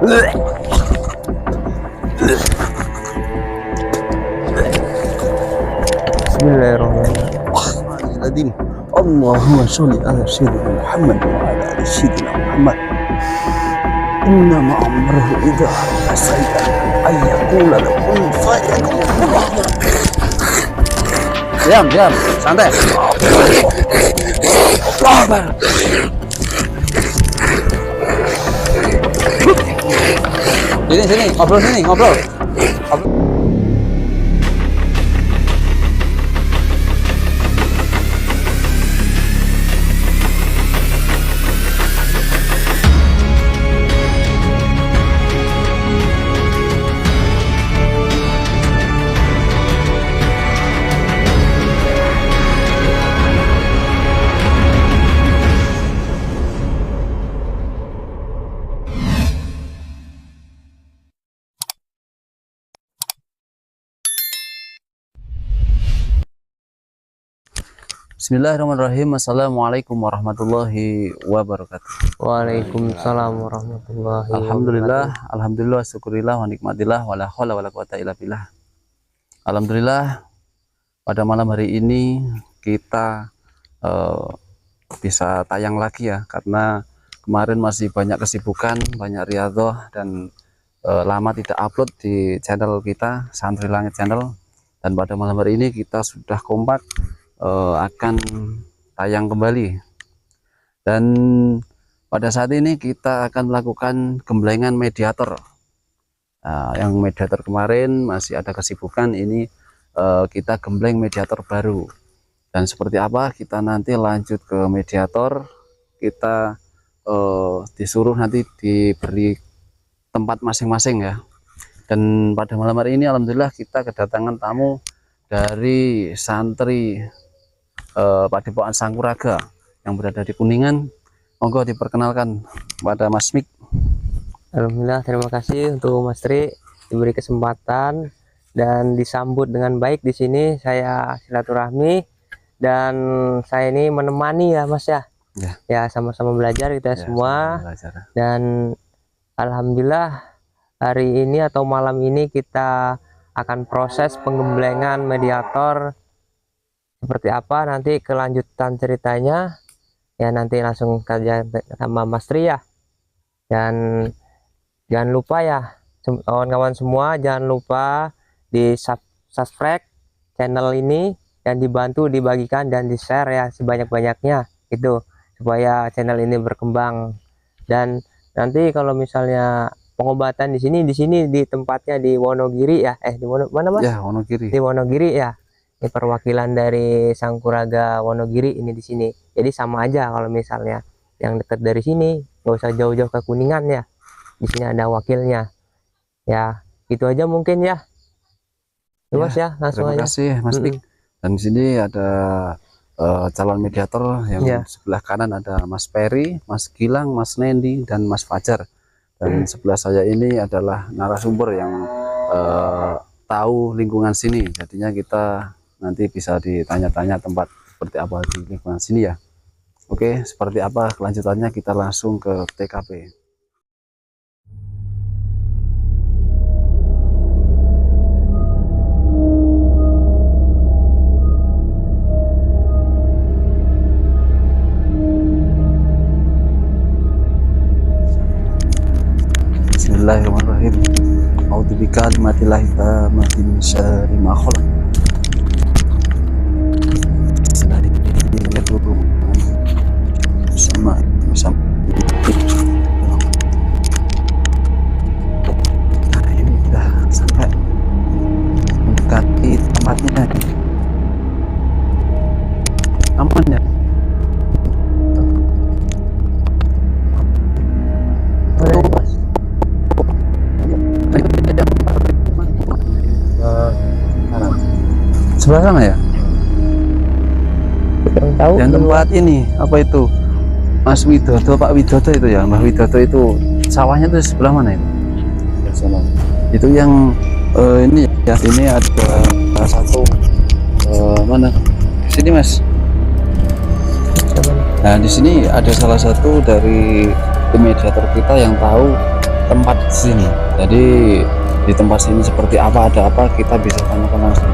Bismillahirrahmanirrahim. Allahumma sholli ala sayyidina Muhammad wa ala ali sayyidina Muhammad. Inna ma'amruhu idza arada shay'an ay yaqula lahu kun fayakun. Diam, santai. Allah. Sini, ngobrol. Bismillahirrahmanirrahim. Assalamualaikum warahmatullahi wabarakatuh. Waalaikumsalam warahmatullahi wabarakatuh. Alhamdulillah, syukurillah, wa nikmatillah, wala haula wala quwata illa billah. Alhamdulillah, pada malam hari ini kita bisa tayang lagi ya, karena kemarin masih banyak kesibukan, banyak riyadhah dan lama tidak upload di channel kita, Santri Langit Channel. Dan pada malam hari ini kita sudah kompak akan tayang kembali, dan pada saat ini kita akan melakukan gemblengan mediator. Yang mediator kemarin masih ada kesibukan, ini kita gembleng mediator baru. Dan seperti apa, kita nanti lanjut ke mediator. Kita disuruh nanti diberi tempat masing-masing ya. Dan pada malam hari ini alhamdulillah kita kedatangan tamu dari santri Padepokan Sangkuraga yang berada di Kuningan. Monggo diperkenalkan pada Mas Mik. Alhamdulillah, terima kasih untuk Mas Tri diberi kesempatan dan disambut dengan baik di sini. Saya silaturahmi dan saya ini menemani ya Mas ya. Ya sama-sama belajar kita semua. Dan alhamdulillah hari ini atau malam ini kita akan proses penggemblengan mediator. Seperti apa nanti kelanjutan ceritanya ya, nanti langsung kerja sama Mas Tri ya. Dan jangan lupa ya kawan-kawan semua, jangan lupa di subscribe channel ini dan dibantu dibagikan dan di share ya sebanyak-banyaknya itu, supaya channel ini berkembang. Dan nanti kalau misalnya pengobatan di sini di tempatnya di Wonogiri ya, mana Mas? Ya, Wonogiri. Di Wonogiri ya. Ini perwakilan dari Sangkuraga Wonogiri ini di sini. Jadi sama aja kalau misalnya yang dekat dari sini, nggak usah jauh-jauh ke Kuningan ya. Di sini ada wakilnya. Ya, itu aja mungkin ya. Terus ya, langsung terima aja. kasih Mas Mik. Dan di sini ada calon mediator yang sebelah kanan ada Mas Peri, Mas Gilang, Mas Nendi, dan Mas Fajar. Dan sebelah saya ini adalah narasumber yang tahu lingkungan sini. Jadinya kita nanti bisa ditanya-tanya tempat seperti apa di lingkungan sini ya. Oke, seperti apa kelanjutannya, kita langsung ke TKP. Bismillahirrahmanirrahim. A'udzubika billahi min syarri ma khalaq. Sama nah, ini udah sampai mendekati tempatnya. Aman ya? Sebelah sana ya? Tahu yang tempat ini apa itu, Mas Widodo, Pak Widodo itu ya, Mbah Widodo itu sawahnya itu sebelah mana itu? Sana. Itu yang ini ya, ini ada satu mana? Sini Mas. Nah di sini ada salah satu dari tim mediator kita yang tahu tempat sini. Jadi di tempat sini seperti apa, ada apa, kita bisa tanyakan langsung.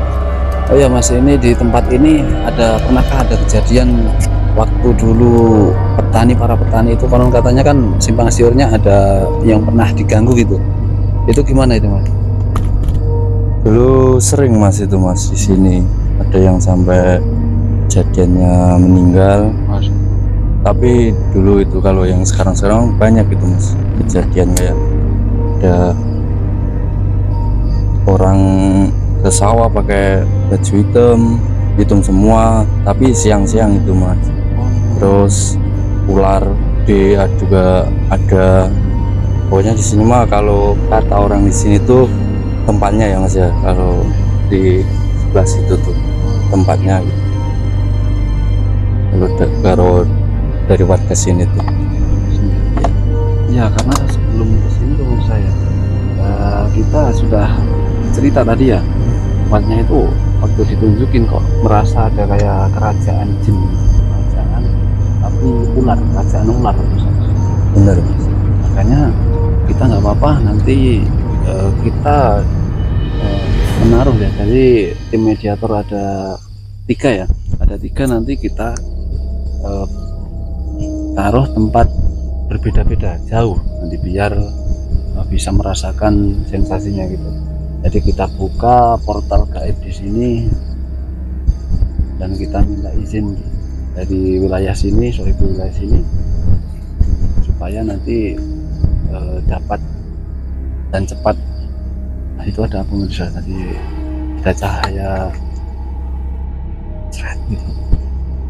Oh ya Mas, ini di tempat ini pernahkah ada kejadian waktu dulu para petani itu konon katanya kan simpang siurnya ada yang pernah diganggu gitu. Itu gimana itu Mas? Dulu sering Mas itu Mas, di sini ada yang sampai kejadiannya meninggal. Mas. Tapi dulu itu, kalau yang sekarang banyak itu Mas, kejadian kayak ada orang ke sawah pakai baju hitam semua, tapi siang-siang itu Mas. Terus ular juga ada. Pokoknya di sini mah kalau kata orang di sini tuh tempatnya ya Mas ya, kalau di sebelah situ tuh tempatnya gitu. Kalau dari warga sini tuh ya, karena sebelum kesini tuh saya kita sudah cerita tadi ya, tempatnya itu waktu ditunjukin kok merasa ada kayak kerajaan jin, kerajaan tapi kerajaan ular. bener Mas. Makanya kita nggak apa-apa, nanti kita menaruh ya, jadi tim mediator ada 3 ya, ada 3, nanti kita taruh tempat berbeda-beda jauh, nanti biar bisa merasakan sensasinya gitu. Jadi kita buka portal gaib di sini dan kita minta izin dari wilayah sini, sohibul wilayah sini, supaya nanti dapat dan cepat. Nah itu ada pemirsa tadi, ada cahaya cerah gitu.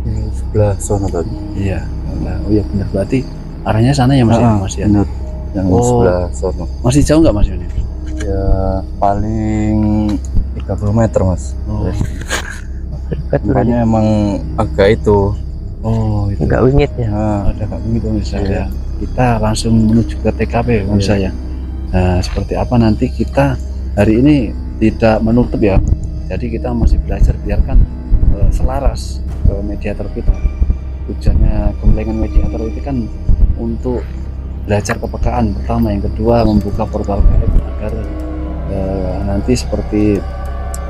Yang sebelah sana tadi. Iya. Nah, oh iya benar, berarti arahnya sana ya Mas, Mas ya? Bener. Yang sebelah sana. Masih jauh nggak Mas ini? Ya paling 30 meter Mas. Oh, Makanya emang agak itu. oh itu Nggak wingit ya. ada Kak begitu misalnya. Iya. Kita langsung menuju ke TKP Mas saya. Nah seperti apa nanti kita hari ini tidak menutup ya. Jadi kita masih belajar, biarkan selaras ke mediator kita. Tujuannya gemblengan mediator itu kan untuk belajar kepekaan pertama, yang kedua membuka portal gaib agar nanti seperti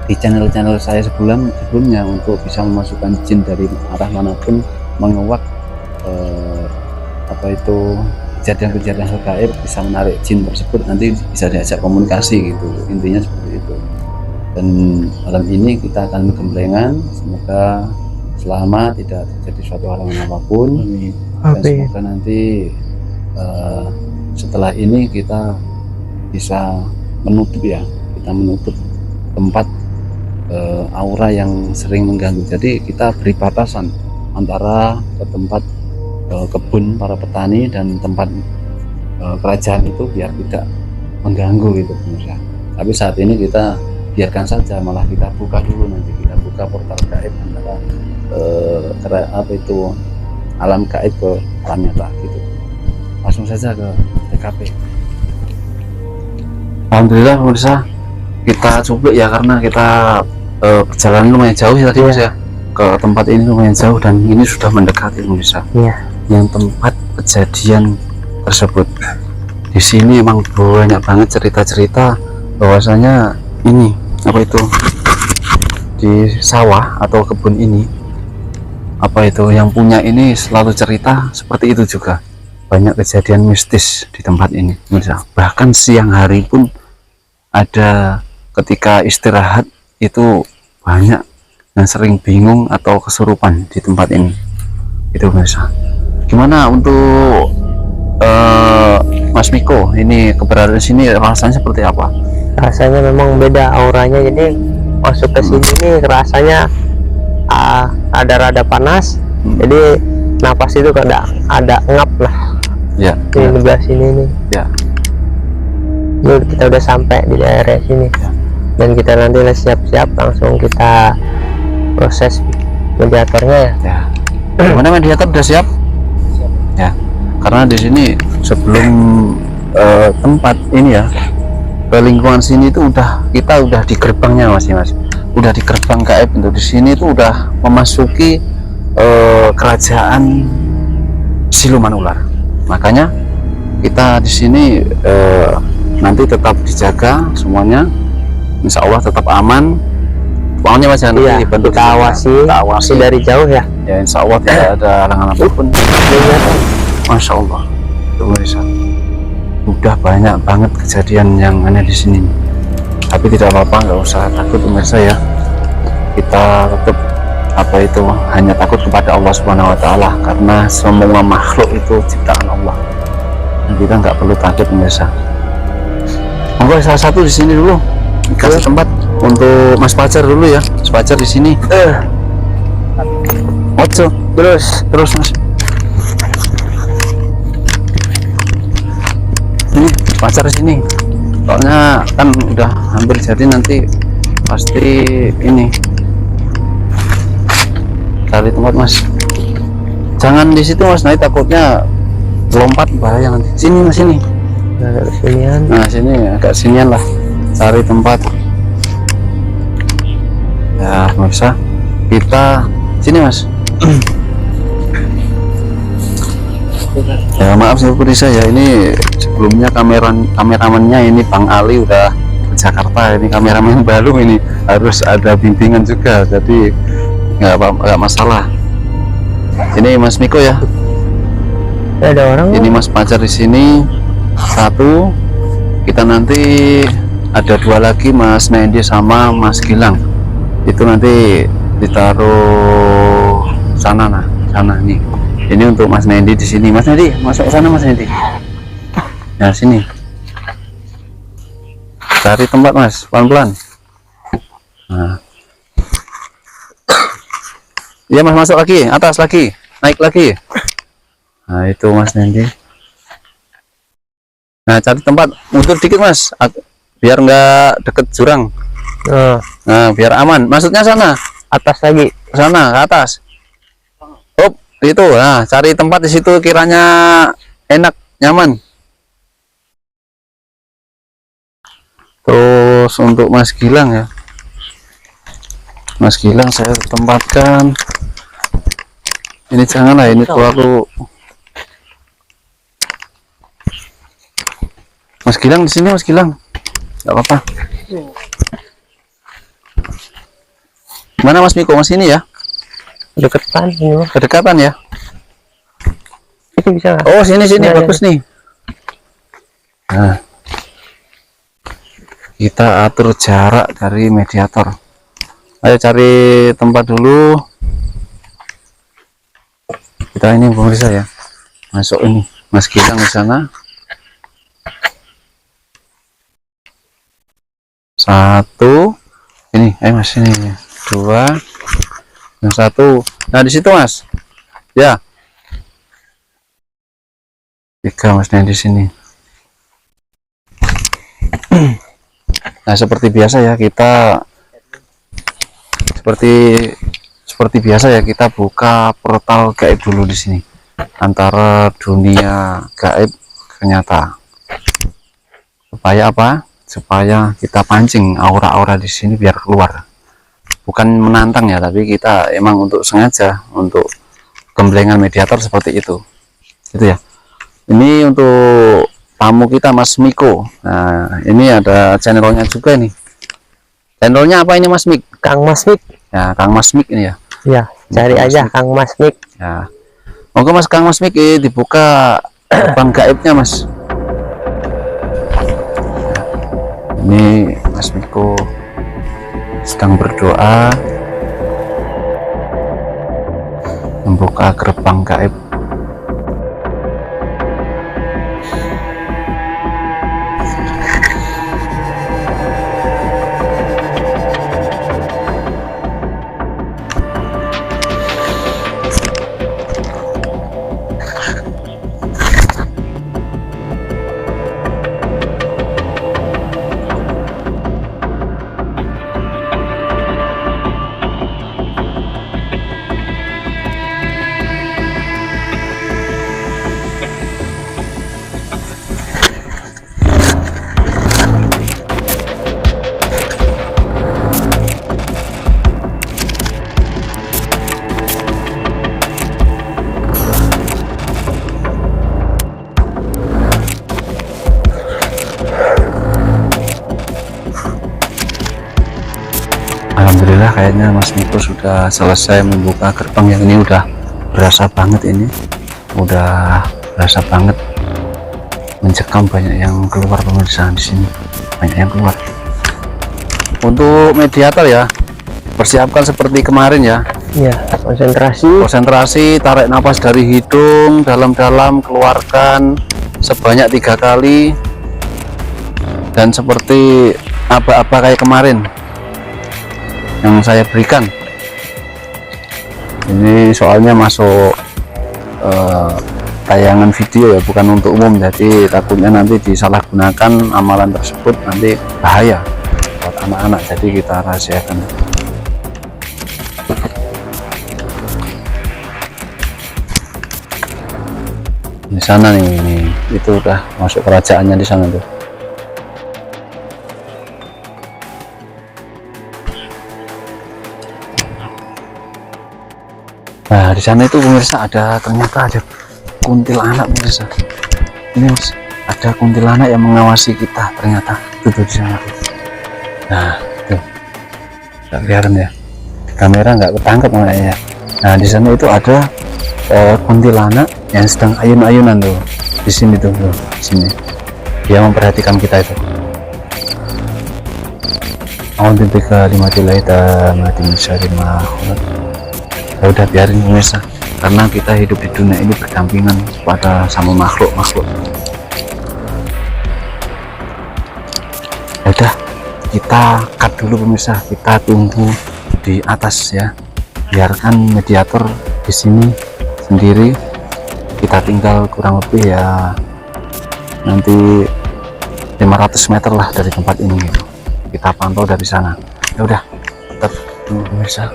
di channel-channel saya sebelumnya untuk bisa memasukkan jin dari arah manapun, menguak kejadian-kejadian gaib, bisa menarik jin tersebut, nanti bisa diajak komunikasi gitu, intinya seperti itu. Dan malam ini kita akan gemblengan, semoga selamat, tidak terjadi suatu halangan apapun. Dan semoga nanti setelah ini kita bisa menutup ya, kita menutup tempat aura yang sering mengganggu. Jadi kita beri batasan antara ke tempat kebun para petani dan tempat kerajaan itu biar tidak mengganggu gitu pemirsa. Tapi saat ini kita biarkan saja, malah kita buka dulu, nanti kita buka portal gaib antara alam gaib ke alam nyata gitu. Langsung saja ke TKP. Alhamdulillah pemirsa, kita coba ya, karena kita perjalanan lumayan jauh ya tadi Mas ya, ke tempat ini lumayan jauh dan ini sudah mendekati pemirsa. Iya. Yang tempat kejadian tersebut. Di sini emang banyak banget cerita-cerita bahwasanya ini apa itu di sawah atau kebun ini, apa itu yang punya ini selalu cerita seperti itu juga. Banyak kejadian mistis di tempat ini pemirsa. Bahkan siang hari pun ada, ketika istirahat itu banyak yang sering bingung atau kesurupan di tempat ini. Itu pemirsa. Gimana untuk Mas Miko ini keberadaan sini, rasanya seperti apa? Rasanya memang beda auranya, jadi masuk ke sini nih rasanya ada panas, jadi napas itu ada ngap lah Ya, di sebelah sini nih. ya. Ini kita udah sampai di daerah sini dan kita nanti siap-siap langsung kita proses mediatornya ya. Gimana mediator udah siap? Ya, karena di sini sebelum tempat ini ya, ke lingkungan sini itu kita udah di gerbangnya Mas, udah di gerbang gaib. Untuk di sini itu udah memasuki kerajaan siluman ular. Makanya kita di sini nanti tetap dijaga semuanya, insya Allah tetap aman. Pokoknya Mas nanti Iya, dibantu kita awasi dari jauh ya. ya, insya Allah tidak ada halangan apapun. Masya Allah, pemirsa, udah banyak banget kejadian yang aneh di sini. Tapi tidak apa-apa, nggak usah takut pemirsa ya. Kita tetap hanya takut kepada Allah Subhanahu Wa Taala, karena semua makhluk itu ciptaan Allah. Dan kita nggak perlu takut pemirsa. Monggo salah satu di sini dulu, kasih tempat untuk Mas Fajar dulu ya. Mas Fajar di sini. Ojo, terus Mas. Ini Fajar di sini. Soalnya kan udah hampir jadi, nanti pasti ini cari tempat Mas. Jangan di situ Mas, nanti takutnya lompat bahaya nanti. Sini Mas, sini. Agak kesinian. Nah sini agak sinian lah, cari tempat. Ya pemirsa, kita sini Mas. Ya maaf seperti saya, ini sebelumnya kameramannya ini Bang Ali udah ke Jakarta, ini kameramen baru, ini harus ada bimbingan juga, jadi nggak masalah. Ini Mas Miko ya. Ada orang. Ini Mas Fajar di sini satu. Kita nanti ada dua lagi, Mas Nendi sama Mas Gilang. Itu nanti ditaruh sana, sana nih. Ini untuk Mas Nendi di sini. Mas Nendi masuk ke sana Mas Nendi. Nah sini. Cari tempat Mas, pelan-pelan. Nah. Iya Mas, masuk lagi, atas lagi, naik lagi. Nah itu Mas Nendi. Nah cari tempat, mundur dikit Mas, biar nggak deket jurang. Nah biar aman. Maksudnya sana, Atas lagi. sana ke atas. Up itu. Nah cari tempat di situ kiranya enak, nyaman. Terus untuk Mas Gilang ya. Mas Gilang saya tempatkan. Ini janganlah, ini terlalu. Mas Gilang di sini Mas Gilang. Enggak apa-apa. Mana Mas Miko? Mas ini ya? Deketan ini Mas. Kedekatan ya? Itu bisa nggak? Oh sini Nah, bagus nih. Nah, kita atur jarak dari mediator. Ayo cari tempat dulu. Kita ini pemirsa ya, masuk ini Mas Gilang di sana. Satu, ini, Mas ini, dua, yang satu. Nah di situ Mas, ya. Tiga Mas di sini. Nah seperti biasa ya, kita seperti biasa ya, kita buka portal gaib dulu di sini, antara dunia gaib ke nyata. Supaya apa? Supaya kita pancing aura-aura di sini biar keluar. Bukan menantang ya, tapi kita emang untuk sengaja untuk gemblengan mediator seperti itu. Gitu ya. Ini untuk tamu kita Mas Miko. Nah, ini ada channelnya juga nih. Channelnya apa ini Mas Mik? Kang Mas Mik. Ya, Kang Mas Mik ini ya. Ya, cari Kang aja Mas Mik. Kang Mas Mik. Ya. Monggo Mas Kang Mas Mik dibuka gerbang gaibnya Mas. Ini Mas Miko sedang berdoa membuka gerbang gaib. udah kayaknya Mas Miko sudah selesai membuka gerbang yang ini. Udah berasa banget ini, udah berasa banget mencekam, banyak yang keluar pemirsa. Di sini banyak yang keluar. Untuk mediator ya persiapkan seperti kemarin ya. Ya, Konsentrasi, tarik nafas dari hidung dalam-dalam, keluarkan sebanyak 3 kali, dan seperti aba-aba kayak kemarin yang saya berikan. Ini soalnya masuk tayangan video ya, bukan untuk umum, jadi takutnya nanti disalahgunakan amalan tersebut, nanti bahaya buat anak-anak, jadi kita rahasiakan. Di sana nih, itu udah masuk kerajaannya di sana tuh. Nah, di sana itu pemirsa ternyata ada kuntilanak pemirsa. Ini Mas, ada kuntilanak yang mengawasi kita ternyata. Tuh di sana tuh. Nah, tuh. Nggak kelihatan ya. Kamera nggak ketangkep makanya. Nah, di sana itu ada kuntilanak yang sedang ayun-ayunan tuh. Di sini tuh, di sini. Dia memperhatikan kita itu. A'udzubika limatilahita matimisyarimah. Ya udah biarin pemirsa, karena kita hidup di dunia ini berdampingan pada sama makhluk-makhluk. Ya udah, kita cut dulu pemirsa, kita tunggu di atas ya. Biarkan mediator di sini sendiri, kita tinggal kurang lebih ya nanti 500 meter lah dari tempat ini gitu. Kita pantau dari sana. Ya udah, tetap tunggu pemirsa.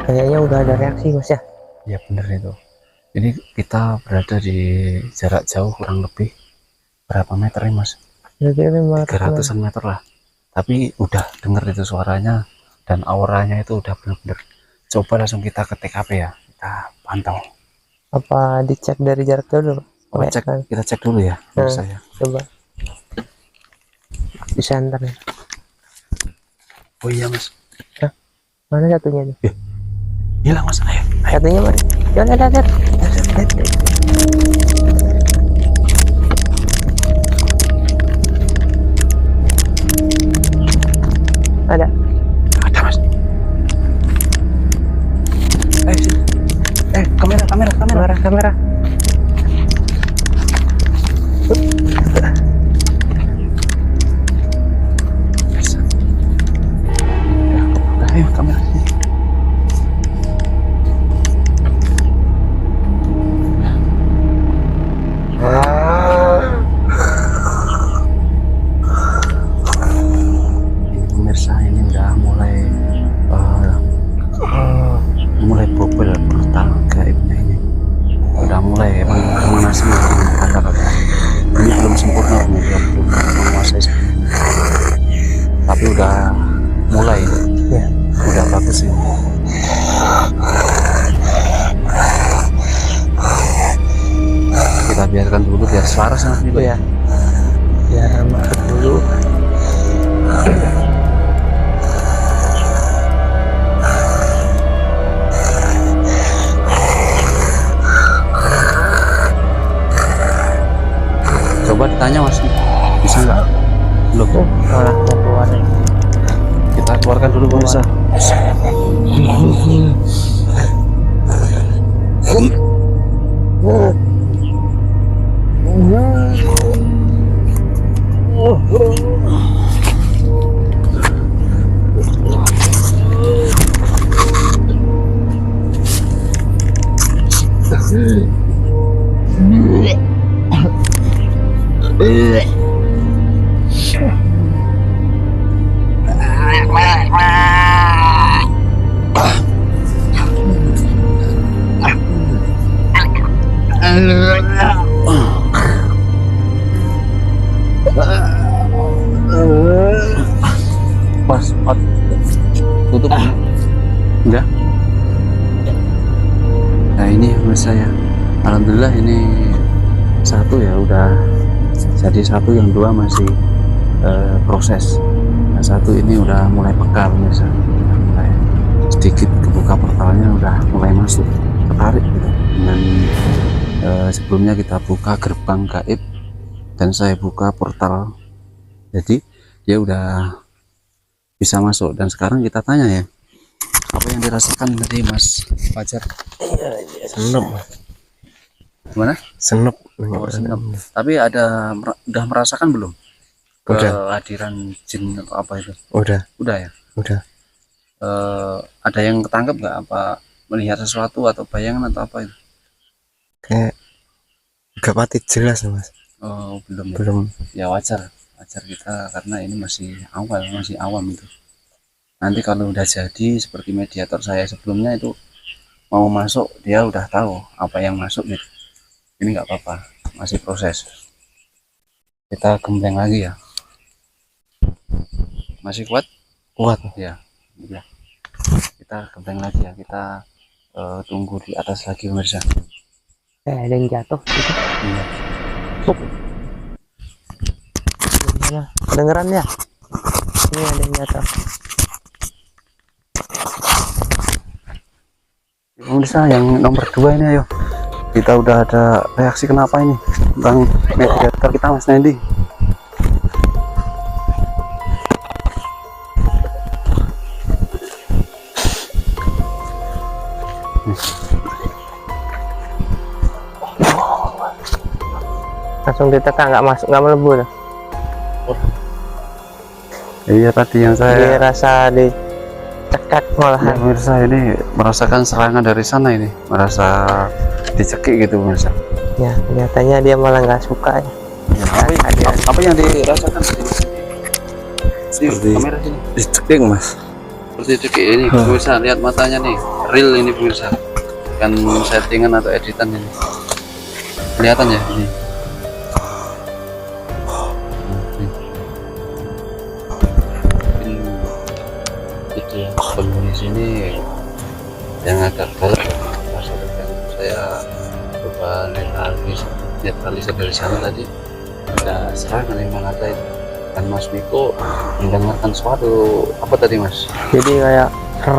Kayaknya udah ada reaksi Mas ya. Ya bener itu. Ini kita berada di jarak jauh kurang lebih berapa meter ya Mas? Kira-kira 300-an meter lah. Tapi udah denger itu suaranya dan auranya itu udah bener-bener. Coba langsung kita ke TKP ya. Kita pantau. Apa dicek dari jarak jauh dulu? Kita cek dulu ya. Nah, Saya. coba. Bisa antar ya. Oh iya Mas. Hah? Mana satunya nih? Hilang Mas. Ayo. Satunya mana? Jangan ada. Ada. Ada Mas. Sini. Kamera. Ayo kamera. Pemirsa, ini udah mulai bobol portal gaibnya ini. Udah mulai mengenasi kata-kata. Ini belum sempurna, belum menguasai sepenuhnya. Tapi udah mulai Ya. Udah bagus ini. Kita biarkan dulu biar selaras nanti Ya. Biar masuk dulu. Coba ditanya Mas, bisa nggak? Belum. Malah mau keluar nih. Kita keluarkan dulu pemirsa. Pas, tutup. Udah. Nah ini mas saya, alhamdulillah ini satu ya udah jadi satu, yang dua masih proses. Nah satu ini udah mulai peka pemirsa. sedikit kebuka portalnya, udah mulai masuk, tertarik gitu. Dengan sebelumnya kita buka gerbang gaib dan saya buka portal, jadi dia udah bisa masuk. Dan sekarang kita tanya ya, apa yang dirasakan tadi Mas Fajar? Senep, Gimana? senep. Oh, senep. Tapi udah merasakan belum kehadiran jin atau apa itu? Udah Udah ya. udah. Ada yang ketangkep nggak, apa melihat sesuatu atau bayangan atau apa itu? Kayak gak pati jelas Mas. Oh, belum ya? Belum. Ya wajar kita karena ini masih awam itu. Nanti kalau udah jadi seperti mediator saya sebelumnya itu, mau masuk dia udah tahu apa yang masuk gitu. Ini nggak apa-apa, masih proses. Kita gembleng lagi ya. Masih kuat ya. Ya, kita gembleng lagi ya. Kita tunggu di atas lagi pemirsa. Ada yang jatuh gitu. Iya. Gimana? Kedengeran ya? Ini ada yang jatuh. Pemirsa yang nomor 2 ini, ayo kita udah ada reaksi kenapa ini tentang mediator kita Mas Nendi. Langsung ditekan, nggak masuk, nggak melebur. Iya, tadi yang Dia saya rasa dicekak ya, malahan. pemirsa ini merasakan serangan dari sana, ini merasa dicekik gitu pemirsa. Ya, nyatanya dia malah nggak suka ya. Ya, apa yang dirasakan di Seperti- kamera sini? dicekik Mas. Seperti dicekik ini pemirsa, lihat matanya nih, real ini pemirsa, bukan settingan atau editan ini. Kelihatan ya ini. Itu penghuni sini yang agak galak, maksudnya saya coba netralisir dari sana tadi, ada serangan yang ada itu. Dan Mas Miko mendengarkan suatu apa tadi Mas? Jadi kayak ser,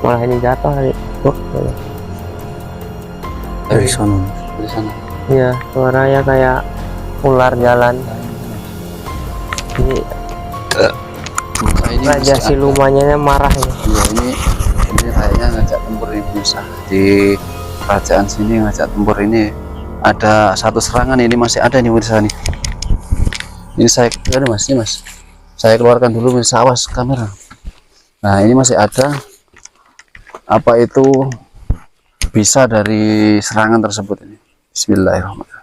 malah ini jatuh tadi. Dari sana. Dari sana. Iya, suaranya kayak ular jalan. Ini Nah, ini Raja masih ada. Silumanya marah ya. Iya, ini kayaknya ngajak tempur ini bisa di kerajaan sini, ngajak tempur ini. Ada satu serangan ini masih ada nih pemirsa nih. Ini saya Mas, ini Mas. Saya keluarkan dulu pemirsa, awas kamera. Nah, ini masih ada. Apa itu bisa dari serangan tersebut ini? Bismillahirrahmanirrahim.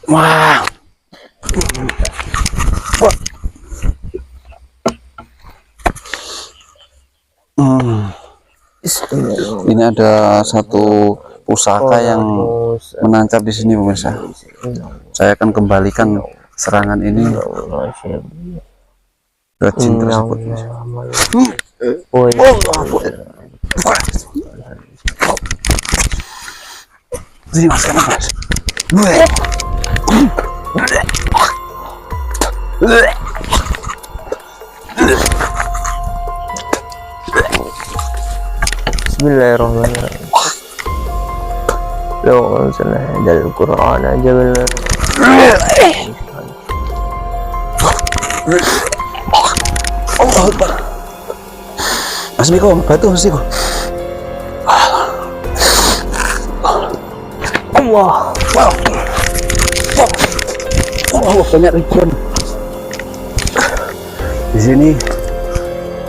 Wah. Ini ada satu pusaka yang menancap di sini pemirsa. Saya akan kembalikan serangan ini ke jin tersebut. Oh, Sini Mas, kanan Mas. Bismillahirrahmanirrahim. Law anzalna hadzal qur'ana jabalna. Allahu Akbar. Mas Miko, batu Mas Miko. Allah. Wow. Wow, banyak ribuan. Di sini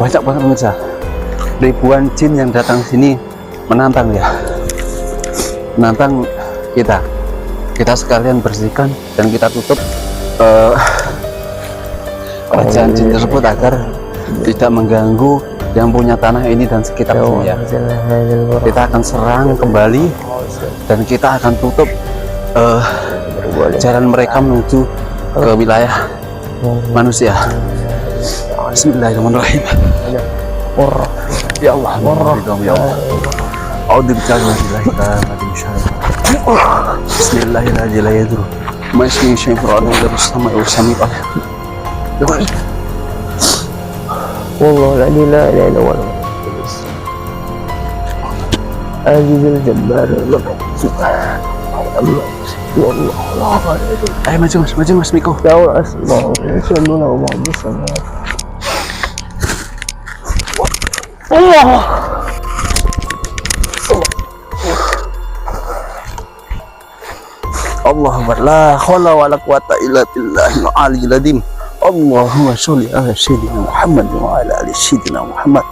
banyak banget pemirsa. Ribuan jin yang datang sini menantang ya. Menantang kita. Kita sekalian bersihkan dan kita tutup kerajaan jin tersebut agar tidak mengganggu yang punya tanah ini dan sekitarnya. Kita akan serang kembali dan kita akan tutup jalan mereka menuju ke wilayah manusia. Bismillahirrahmanirrahim. Ya Allah, ya Allah. Bismillahirrahmanirrahim. Masih syaitan dari sama urusan itu. Wallah la ilaha illa huwa Azizul Jabbar. Wallah. Ayo maju mas Miko. Ya Allah, sallallahu alaihi wasallam. Allah. Allahu la haula wala quwata illa billahil aliyyil azim. Allahumma sholli ala sayyidina Muhammad wa ala ali sayyidina Muhammad.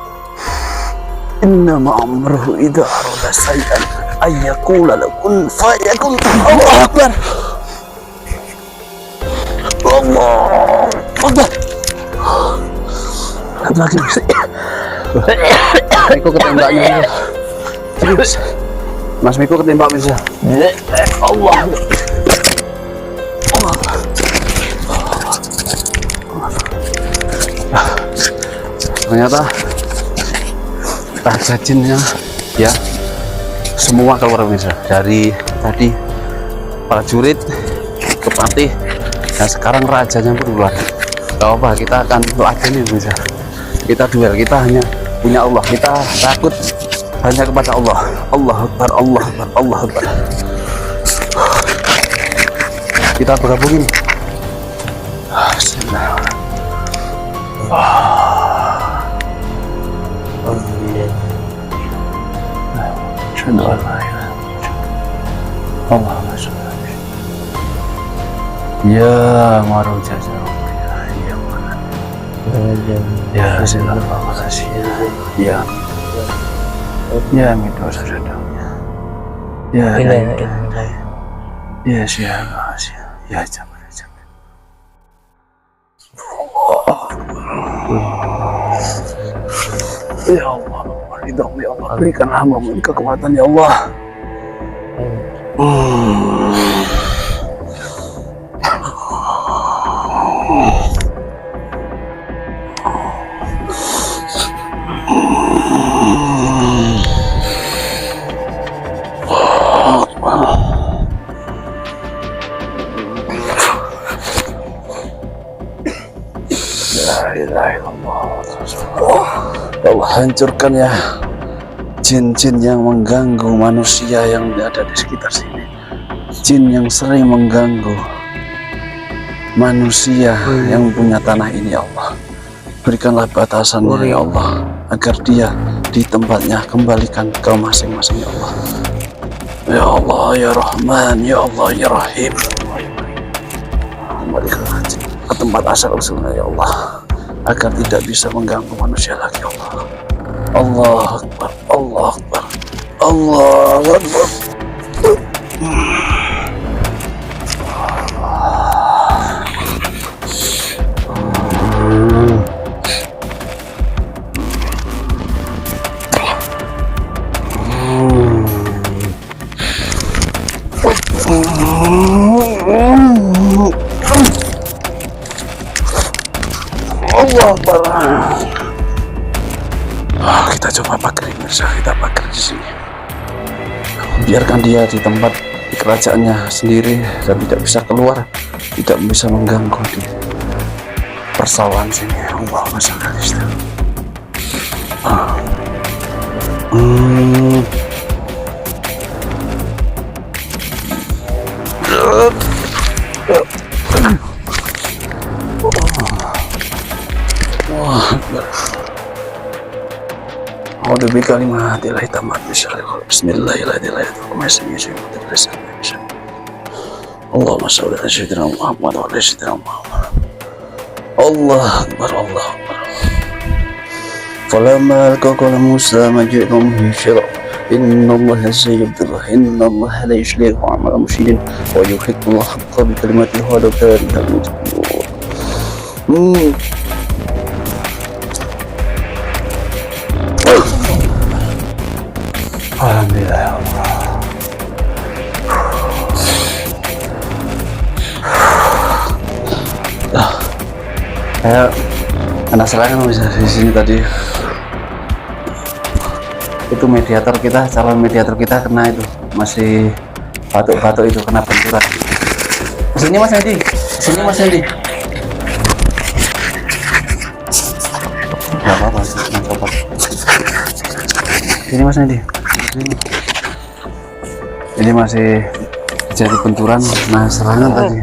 Inna ma'amruhu idza arada shay'an ay yaqula lahu kun fayakun. Allahu akbar. Allah akbar. Satu lagi mas. Miko ketembaknya. Mas Miko ketembak bisa. Allah. Ternyata raja jinnya ya semua keluar bisa dari tadi prajurit ke patih dan sekarang rajanya pun keluar. Gak apa, kita akan ladeni bisa. Kita duel, kita hanya punya Allah, kita takut hanya kepada Allah. Allah Akbar, Allah Akbar, Allah Akbar. Kita bergabungin. Ya maru jaza ya silah makasih ya ya minta saudara ya ya siapa sih ya jangan ya Allah ridho ya Allah berikan hamba-Mu kekuatan ya Allah. Ya Allah, hancurkan ya jin-jin yang mengganggu manusia yang ada di sekitar sini, jin yang sering mengganggu manusia yang punya tanah ini ya Allah. Berikanlah batasannya ya Allah agar dia di tempatnya kembalikan ke masing-masing ya Allah. Ya Allah ya Rahman, ya Allah ya Rahim, kembalikan ke tempat asal usulnya ya Allah agar tidak bisa mengganggu manusia lagi ya Allah. Allah Akbar, Allah Akbar, Allah Akbar. Allah Akbar. Kita coba pakai mirsa, kita pakai di sini. Biarkan dia di tempat di kerajaannya sendiri dan tidak bisa keluar, tidak bisa mengganggu di persawahan sini. Allahumma shalli ala sayyidina. A'udzu bikalimatillahi tammati min syarri ma khalaq. Bismillahirrahmanirrahim. Allahumma shalli ala sayyidina Muhammad wa ala sayyidina Muhammad. Allah Akbar, Allah Akbar. Falamma alqa Musa maji'ahum bisyara inna Allaha sayyidullah inna Allaha la yushlihu 'amala mufsidin wa yuhiqqu al-haqqa bi kalimatihi wa la kariha al-mujrimun. Alhamdulillah ya Allah. Saya penasaran bisa di sini tadi itu mediator kita, calon mediator kita kena itu, masih batuk-batuk itu, kena benturan. Sini Mas Edi, sini Mas Edi. Gak apa-apa sih, coba. Sini Mas Edi. Ini masih jadi benturan, nah serangan tadi.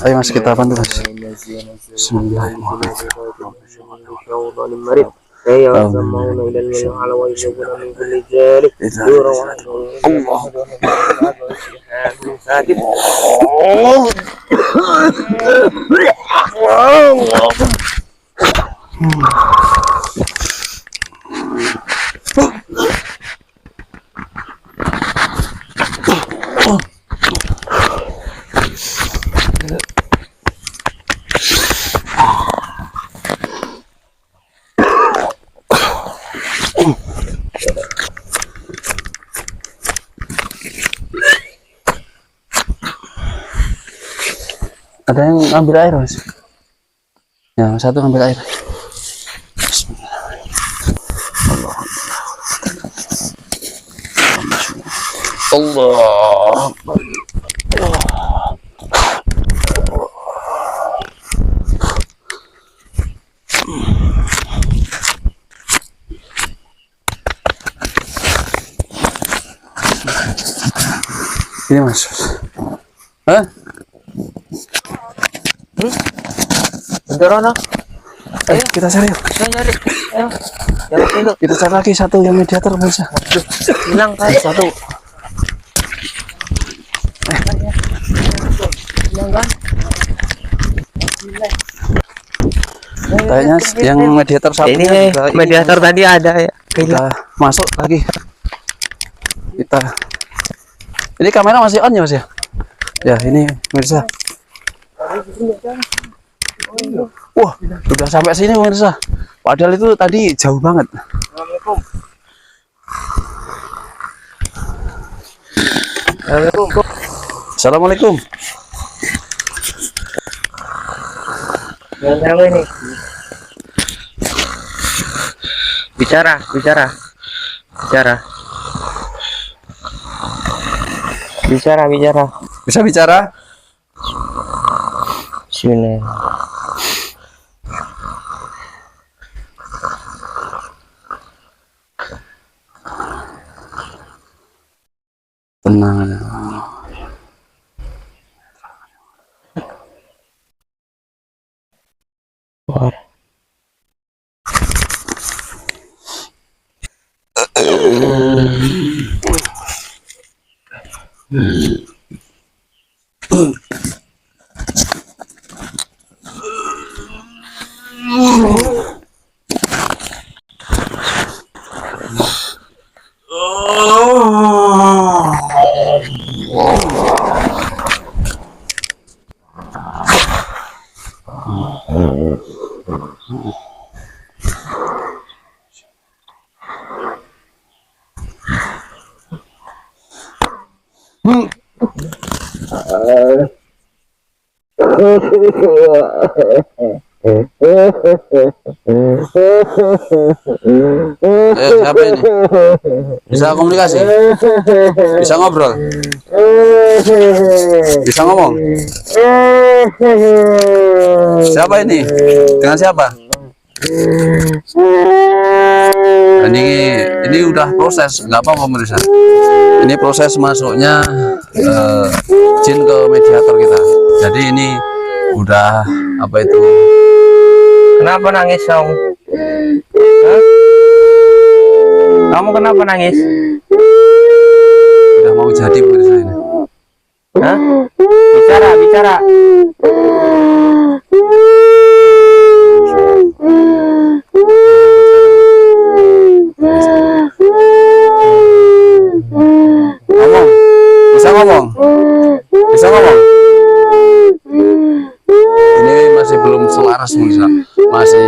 Ayo Mas, kita bantu Mas. Bismillahirrahmanirrahim. Ada yang ambil air Mas? Ya, satu ambil air. Allah. Ini Mas. Hah? Bentar, Ayo kita cari. saya nyari. Ayo, jalan dulu. Kita cari lagi satu yang mediator bisa. Hilang kan? Satu. Hilang kan? Kayaknya yang mediator satu Ini mediator tadi ada ya. Udah masuk lagi. Kita. Ini kamera masih on ya Mas ya? Ya ini pemirsa. Wah, udah sampai sini pemirsa. Padahal itu tadi jauh banget. Assalamualaikum. Yang ini. Bicara. Bisa bicara? Sini. Tenang. War. Siapa ini? Bisa komunikasi? Bisa ngobrol? Bisa ngomong? Siapa ini? Dengan siapa? Ini udah proses, nggak apa-apa pemirsa. Ini proses masuknya jin ke mediator kita. Jadi ini udah apa itu? Kenapa nangis, Song? Hah? Kamu kenapa nangis? Udah mau jadi pemirsa ini. Hah? Bicara. Ngomong. Bisa ngomong? Ini masih belum selaras pemirsa. Masih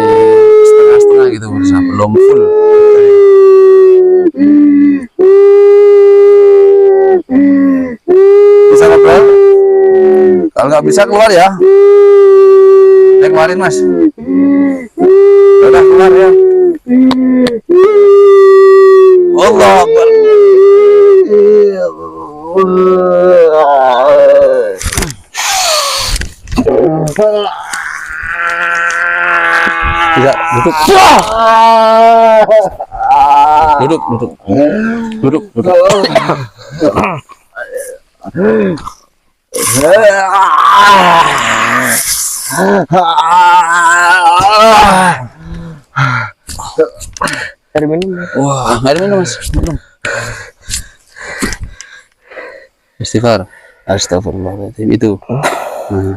setengah-setengah gitu pemirsa, belum full. Bisa ngobrol? Kalau nggak bisa keluar ya. Keluarin Mas. Udah keluar ya. Tidak, duduk. Duduk, duduk. Duduk, duduk. Cari minum. Wah, air minum Mas. Minum. Istighfar. Astagfirullahaladzim itu. Nah.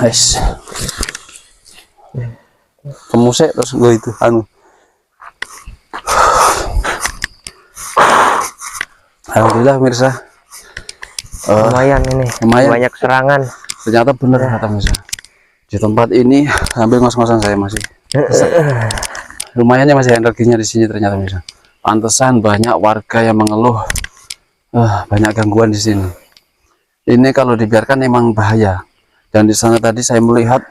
Guys. Kemusek terus gue itu anu. Alhamdulillah pemirsa. Lumayan ini. Lumayan. Banyak serangan. Ternyata benar kata pemirsa. Di tempat ini hampir ngos-ngosan saya masih. Lumayan ya masih energinya di sini ternyata pemirsa. Pantesan banyak warga yang mengeluh banyak gangguan di sini. Ini kalau dibiarkan emang bahaya. Dan di sana tadi saya melihat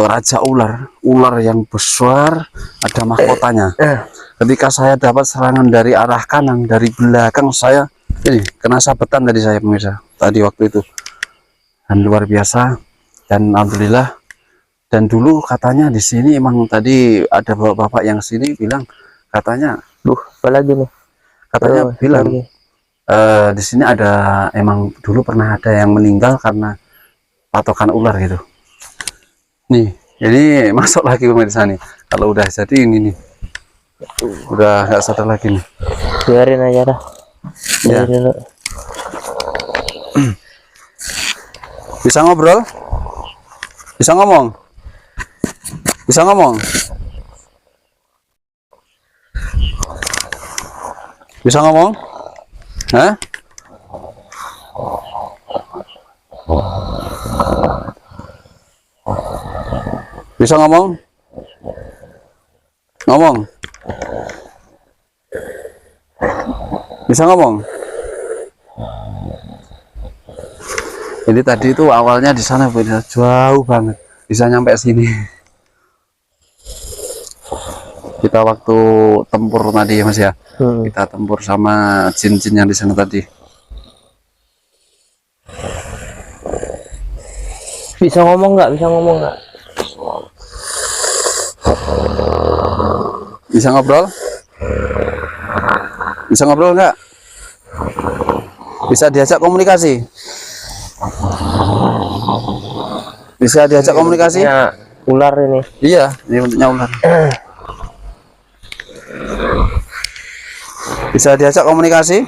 raja ular yang besar, ada mahkotanya. Ketika saya dapat serangan dari arah kanan, dari belakang saya ini kena sabetan tadi saya pemirsa. Tadi waktu itu. Dan luar biasa. Dan alhamdulillah. Dan dulu katanya di sini emang tadi ada bapak-bapak yang sini bilang katanya, apa lagi nih? Katanya bilang di sini ada emang dulu pernah ada yang meninggal karena patokan ular gitu. Nih, jadi masuk lagi pemirsa nih. Kalau udah jadi ini nih, udah nggak sadar lagi nih. Biarin aja dah. Ya. Dulu. Bisa ngobrol? Bisa ngomong? Bisa ngomong? Bisa ngomong? Hah? Bisa ngomong? Ngomong? Bisa ngomong? Jadi tadi itu awalnya di sana beda jauh banget, bisa nyampe sini. Kita waktu tempur tadi ya Mas ya, kita tempur sama jin-jin yang di sana tadi. Bisa ngomong nggak? Bisa ngomong nggak? Bisa ngobrol? Bisa ngobrol nggak? Bisa diajak komunikasi? Bisa diajak komunikasi? Ya, ular ini. Iya, ini bentuknya ular. Bisa diajak komunikasi?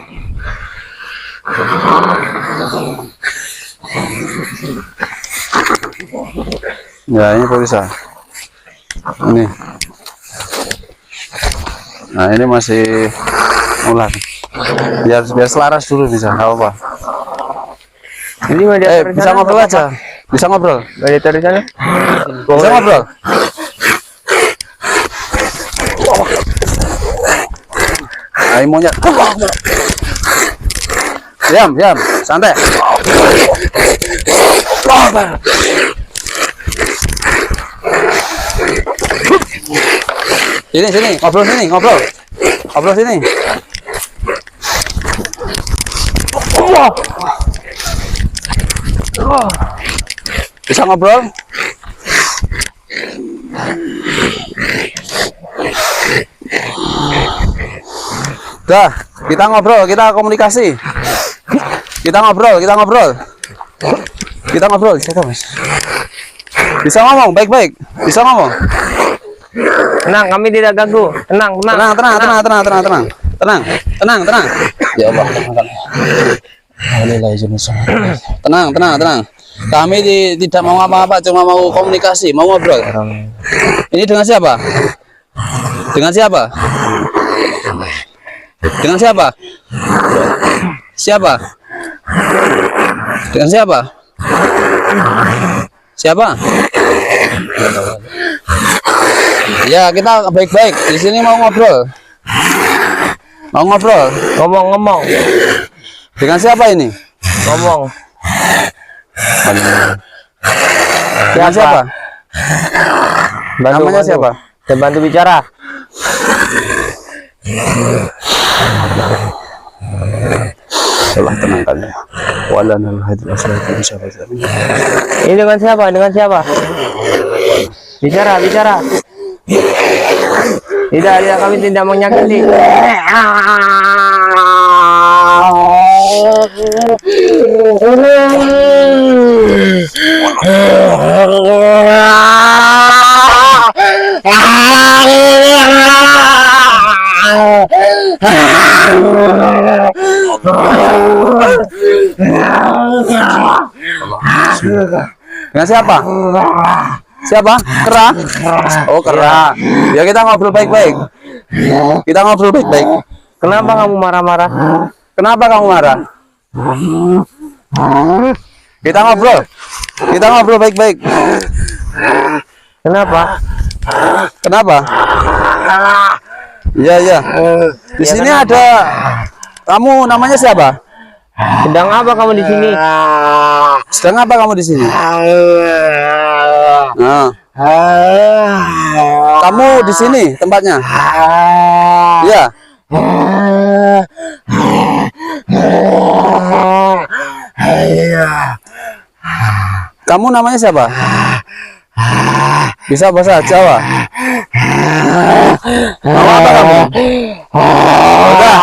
Ya, ini bisa. Ini. Nah, ini masih ular. Biar selaras dulu bisa, nggak apa-apa. Ini Bisa ngobrol aja. Bisa ngobrol. Mediator di sana. Bisa ngobrol. Ayo monyet. Diam, santai. Sini, ngobrol sini, ngobrol sini. Bisa ngobrol? Dah, kita ngobrol, kita komunikasi. Kita ngobrol. Bisa ngomong baik-baik. Bisa ngomong. Tenang, kami tidak ganggu. Tenang. Tenang. Ya Allah. Tenang. Kami tidak mau apa-apa, cuma mau komunikasi, mau ngobrol. Ini dengan siapa? Dengan siapa? Dengan siapa? Siapa? Dengan siapa? Siapa? Ya, kita baik-baik. Di sini mau ngobrol. Ngomong. Dengan siapa ini? Ngomong. Dengan siapa? Namanya siapa? Saya bantu bicara. Allah tenangkan ya. Wala nalhadil asalatin syafat. Ini dengan siapa? Dengan siapa? Bicara, bicara. Tidak, tidak, kami tidak menyakiti. Dengan siapa? Siapa? Kera? Oh, kera. Ya kita ngobrol baik-baik. Kita ngobrol baik-baik. Kenapa kamu marah-marah? Kenapa kamu marah? Kita ngobrol. Kita ngobrol baik-baik. Kenapa? Kenapa? Iya, iya. Di sini ada kamu, namanya siapa? Sedang apa kamu di sini? Sedang apa kamu di sini? Nah. Kamu di sini tempatnya? Iya. Kamu namanya siapa? Bisa bahasa Jawa? Mau apa kamu? Udah,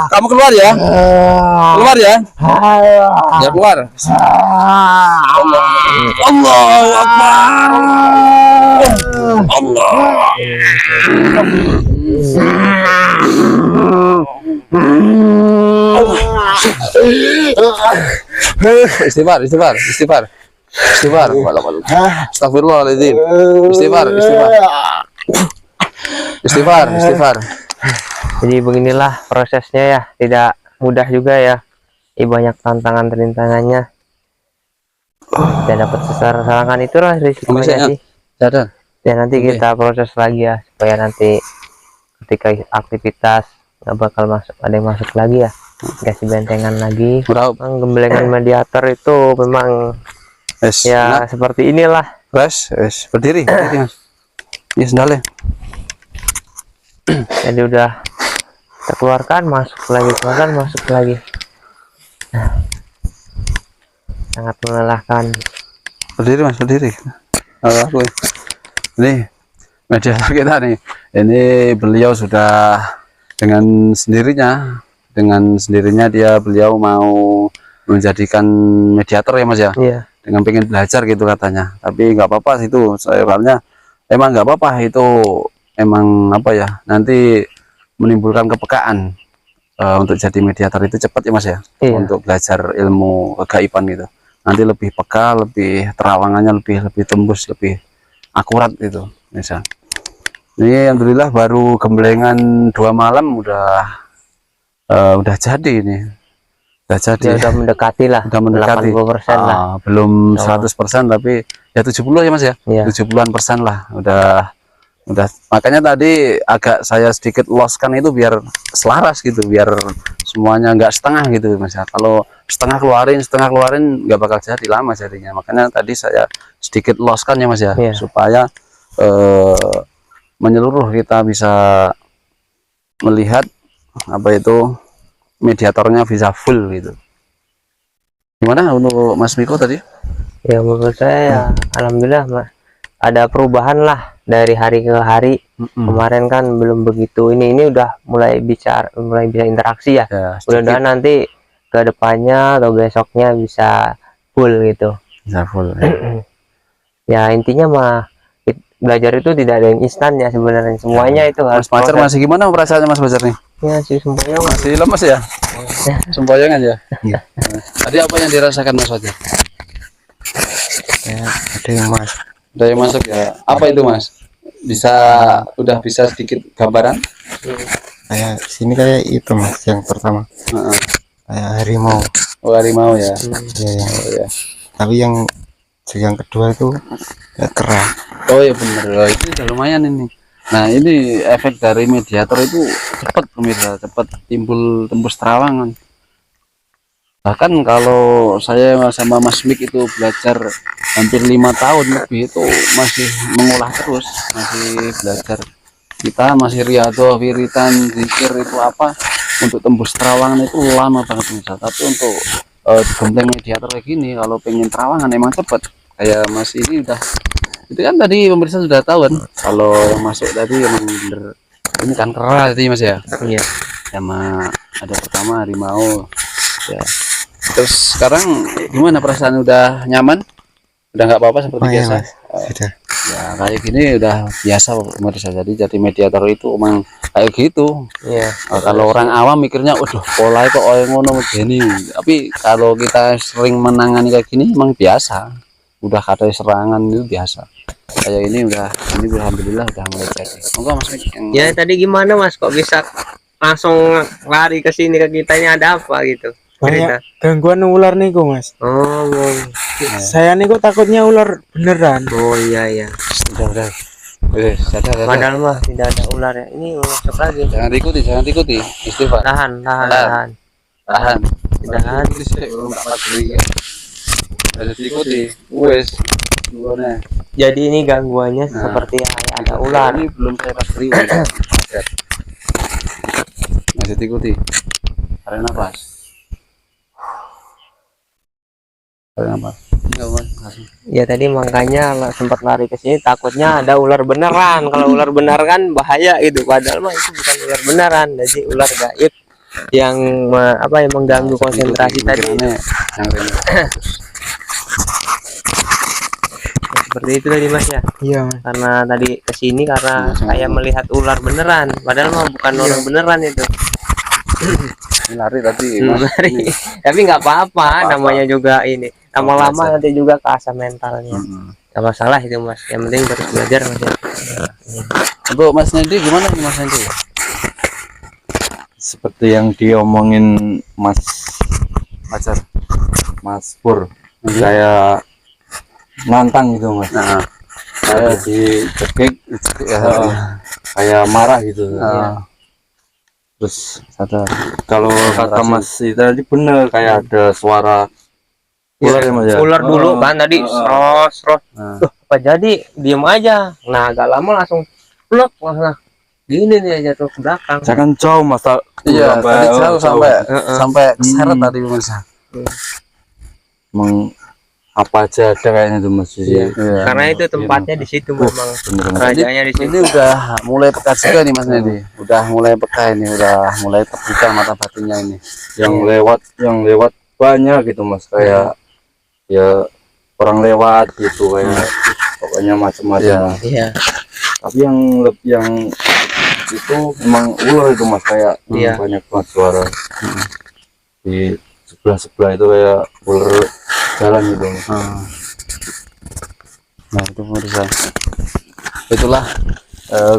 kamu keluar ya? Keluar ya? Ya keluar. Allahu Akbar. Allah. Istighfar, istighfar, istighfar. Istighfar. Astagfirullahaladzim. Istighfar, istighfar. Istighfar, istighfar. Jadi beginilah prosesnya ya, tidak mudah juga ya. Banyak tantangan-rintangannya. Dan dapat serangan itulah risikonya sih. Dan nanti kita proses lagi ya, supaya nanti ketika aktivitas nggak bakal masuk, ada yang masuk lagi ya, kasih bentengan lagi. Memang gemblengan mediator itu memang ya seperti inilah. Berdiri, berdiri Mas. Ya sendalnya. Jadi udah kita keluarkan, masuk lagi, keluarkan, masuk lagi. Nah, sangat melelahkan. Berdiri Mas, berdiri. Aku ini mediator kita nih. Ini beliau sudah dengan sendirinya beliau mau menjadikan mediator ya Mas ya. Iya. Dengan pengen belajar gitu katanya. Tapi nggak apa-apa itu, soalnya emang nggak apa-apa itu, emang apa ya, nanti menimbulkan kepekaan. Untuk jadi mediator itu cepat ya Mas ya. Iya. Untuk belajar ilmu kegaiban gitu, nanti lebih peka, lebih terawangannya lebih tembus, lebih akurat gitu misal. Ini alhamdulillah baru gemblengan 2 malam udah jadi ini. Udah jadi. Ya, udah mendekati lah. Udah mendekati 80% lah. Belum 100% tapi ya 70 ya Mas ya. Iya. 70-an% lah. Udah makanya tadi agak saya sedikit loskan itu biar selaras gitu, biar semuanya nggak setengah gitu Mas ya. Kalau setengah keluarin nggak bakal jadi, lama jadinya. Makanya tadi saya sedikit loskan ya Mas ya. Iya. Supaya menyeluruh kita bisa melihat apa itu mediatornya bisa full gitu. Gimana untuk Mas Miko tadi? Ya menurut saya ya, alhamdulillah ada perubahan lah dari hari ke hari. Kemarin kan belum begitu, ini udah mulai bisa interaksi ya. Mudah-mudahan nanti ke depannya atau besoknya bisa full gitu. Bisa full ya. Ya intinya mah belajar itu tidak ada yang instan ya sebenarnya, semuanya itu harus. Mas Pacar masih gimana perasaannya Mas Pacar nih? Ya sih semboyong masih lemes ya. Semboyongan ya. Tadi apa yang dirasakan Mas Pacar? Ya, ada yang masuk ya. Apa itu Mas? Udah bisa sedikit gambaran? kayak sini kayak itu Mas, yang pertama kayak harimau. Oh, harimau ya. Ya. Tapi yang kedua itu ya kera. Oh ya bener, itu udah lumayan ini. Nah ini efek dari mediator itu cepat pemirsa, cepat timbul tembus terawangan. Bahkan kalau saya sama Mas Mik itu belajar hampir 5 tahun lebih, itu masih mengolah terus, masih belajar kita masih riado, wiritan, zikir itu apa untuk tembus terawangan itu lama banget misal. Tapi untuk gembleng mediator kayak gini kalau pengen terawangan emang cepet. Kayak Mas ini udah, itu kan tadi pemirsa sudah tahu kan kalau yang masuk tadi emang bener ini kan keras tadi Mas ya. Iya. Sama ada pertama harimau ya. Terus sekarang gimana perasaan, udah nyaman? Udah nggak apa-apa seperti Oh, iya, biasa? Mas. Sudah. Ya kayak gini udah biasa pemirsa. Jadi mediator itu emang kayak gitu. Iya. Kalau orang awam mikirnya udah pola kok ngono begini, tapi kalau kita sering menangani kayak gini emang biasa, udah kata serangan itu biasa. Kayak ini alhamdulillah udah mulai jadi. Monggo Mas Mik, yang Ya tadi gimana Mas, kok bisa langsung lari ke sini ke kita, ini ada apa gitu? Cerita. Banyak gangguan ular nih kok Mas. Oh, Saya nih kok takutnya ular beneran. oh iya. udah. Sadar. Padahal mah tidak ada ular ya. Ini masuk lagi. Jangan diikuti, istighfar. Tahan. Tahan. Tahan. Ada diikuti. Wes. Gimana? Jadi ini gangguannya seperti kayak ada ular. Ini belum saya pasti. Masih diikuti. Tarik nafas. Enggak, Mas. Ya tadi makanya sempat lari ke sini, takutnya ada ular beneran. Kalau ular benar kan bahaya gitu. Padahal mah itu bukan ular beneran, jadi ular gaib yang yang mengganggu konsentrasi tadi. Yang Seperti itu tadi Mas ya. Iya Mas. Karena tadi ke sini karena saya melihat ular beneran. Padahal mah bukan ular beneran itu. lari tadi Mas. Lari. Tapi nggak apa-apa, namanya juga ini. Lama-lama nanti juga keasah mentalnya. Gak masalah itu Mas, yang penting terus belajar Mas ya. Untuk Mas Nendi gimana nih Mas Nendi? Seperti yang diomongin Mas Pur, saya nantang gitu Mas. Nah, Saya dicekik, ya, kayak marah gitu. Terus sadar. kalau kata Mas itu tadi bener, kayak ada suara ular ya Mas ya. Ular dulu kan tadi sros. Nah, Apa jadi diem aja. Nah agak lama langsung plek lah. Gini nih jatuh ke belakang. Saya kan jauh Mas. iya, tadi jauh sampai keseret Hmm. tadi pemirsa. Emang apa aja ada kayaknya tuh Mas. Iya. Iya. Karena itu tempatnya di situ memang. Bener Mas. Rajanya di situ. Ini udah mulai peka juga nih Mas Nendi. Udah mulai peka ini, udah mulai terbuka mata batinnya ini. Yang lewat banyak gitu Mas, kayak ya orang lewat gitu, kayak pokoknya macam-macam. Iya. Tapi yang itu emang ular itu Mas, kayak Iya. banyak banget suara. Di sebelah itu kayak ular jalan gitu Mas. Nah itu pemirsa, itulah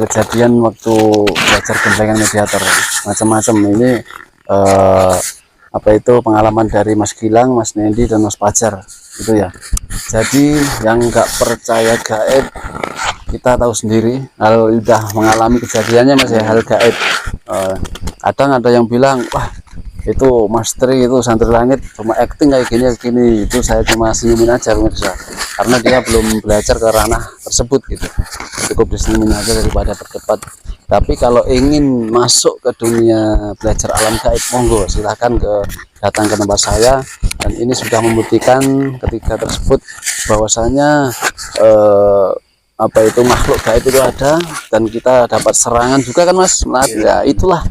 kejadian waktu belajar gemblengan mediator macam-macam ini. Apa itu pengalaman dari Mas Gilang, Mas Nendi, dan Mas Pajar itu ya. Jadi yang nggak percaya gaib, kita tahu sendiri, kalau udah mengalami kejadiannya Mas ya, hal gaib. Kadang ada yang bilang, wah itu Mas Tri itu santri langit cuma acting kayak gini, itu saya cuma senyumin aja pemirsa, karena dia belum belajar ke ranah tersebut gitu, cukup disenyumin aja daripada berdebat. Tapi kalau ingin masuk ke dunia belajar alam gaib, monggo silahkan datang ke tempat saya, dan ini sudah membuktikan ketika tersebut bahwasanya apa itu makhluk gaib itu ada, dan kita dapat serangan juga kan Mas. Ya itulah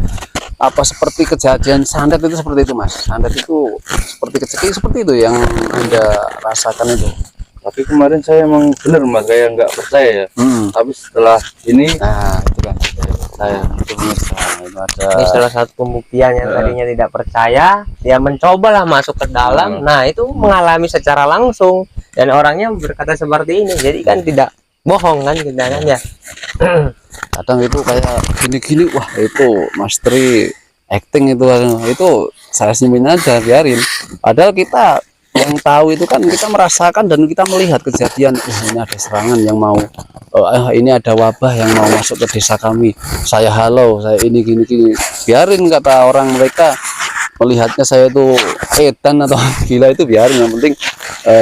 apa seperti kejadian sandet itu seperti itu Mas. Sandet itu seperti kecil seperti itu yang Anda rasakan itu. Tapi kemarin saya emang bener Mas, kayak nggak percaya ya. Tapi setelah ini Nah itu kan saya itu pemirsa, itu ada Ini salah satu pembuktian yang tadinya tidak percaya, dia mencobalah masuk ke dalam. Nah itu mengalami secara langsung, dan orangnya berkata seperti ini. Jadi kan tidak bohong kan kita kan ya. kadang itu kayak gini-gini, wah itu Mas Tri acting itu saya senyumin aja, biarin. Padahal kita yang tahu itu kan kita merasakan dan kita melihat kejadian, ini ada serangan yang mau ini ada wabah yang mau masuk ke desa kami, saya halau, saya ini gini-gini, biarin kata orang, mereka melihatnya saya itu edan atau gila, itu biarin, yang penting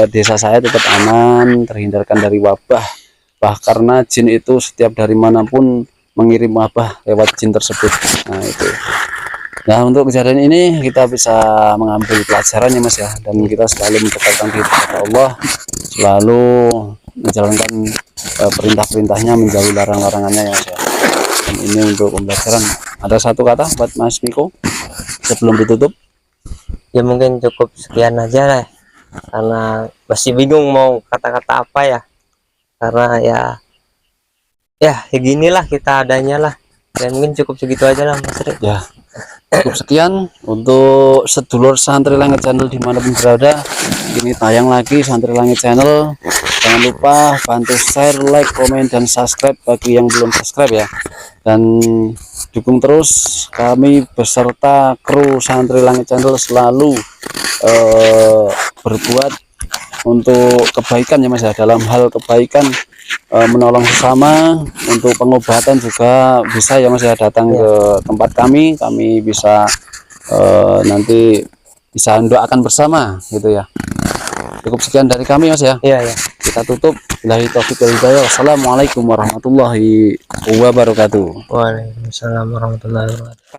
desa saya tetap aman, terhindarkan dari wabah. Karena jin itu setiap dari manapun mengirim wabah lewat jin tersebut. Nah itu. Nah untuk kejadian ini kita bisa mengambil pelajarannya Mas ya, dan kita selalu mendekatkan diri kepada Allah, selalu menjalankan perintah-perintahnya, menjauhi larang-larangannya ya Mas ya. Dan ini untuk pembelajaran. Ada satu kata buat Mas Miko sebelum ditutup? Ya mungkin cukup sekian aja lah, karena masih bingung mau kata-kata apa ya, karena ya ginilah kita adanya lah. Dan mungkin cukup segitu aja lah Mas Rik. Ya cukup sekian untuk sedulur Santri Langit Channel dimanapun berada. Ini tayang lagi Santri Langit Channel. Jangan lupa bantu share, like, komen, dan subscribe bagi yang belum subscribe ya. Dan dukung terus kami beserta kru Santri Langit Channel selalu berbuat untuk kebaikan ya Mas ya. Dalam hal kebaikan, menolong sesama, untuk pengobatan juga bisa ya Mas ya, datang ke tempat kami bisa nanti bisa doakan bersama gitu ya. Cukup sekian dari kami Mas ya. Iya ya. Kita tutup. Billahi taufiq wal hidayah. Wassalamualaikum warahmatullahi wabarakatuh. Waalaikumsalam warahmatullahi wabarakatuh.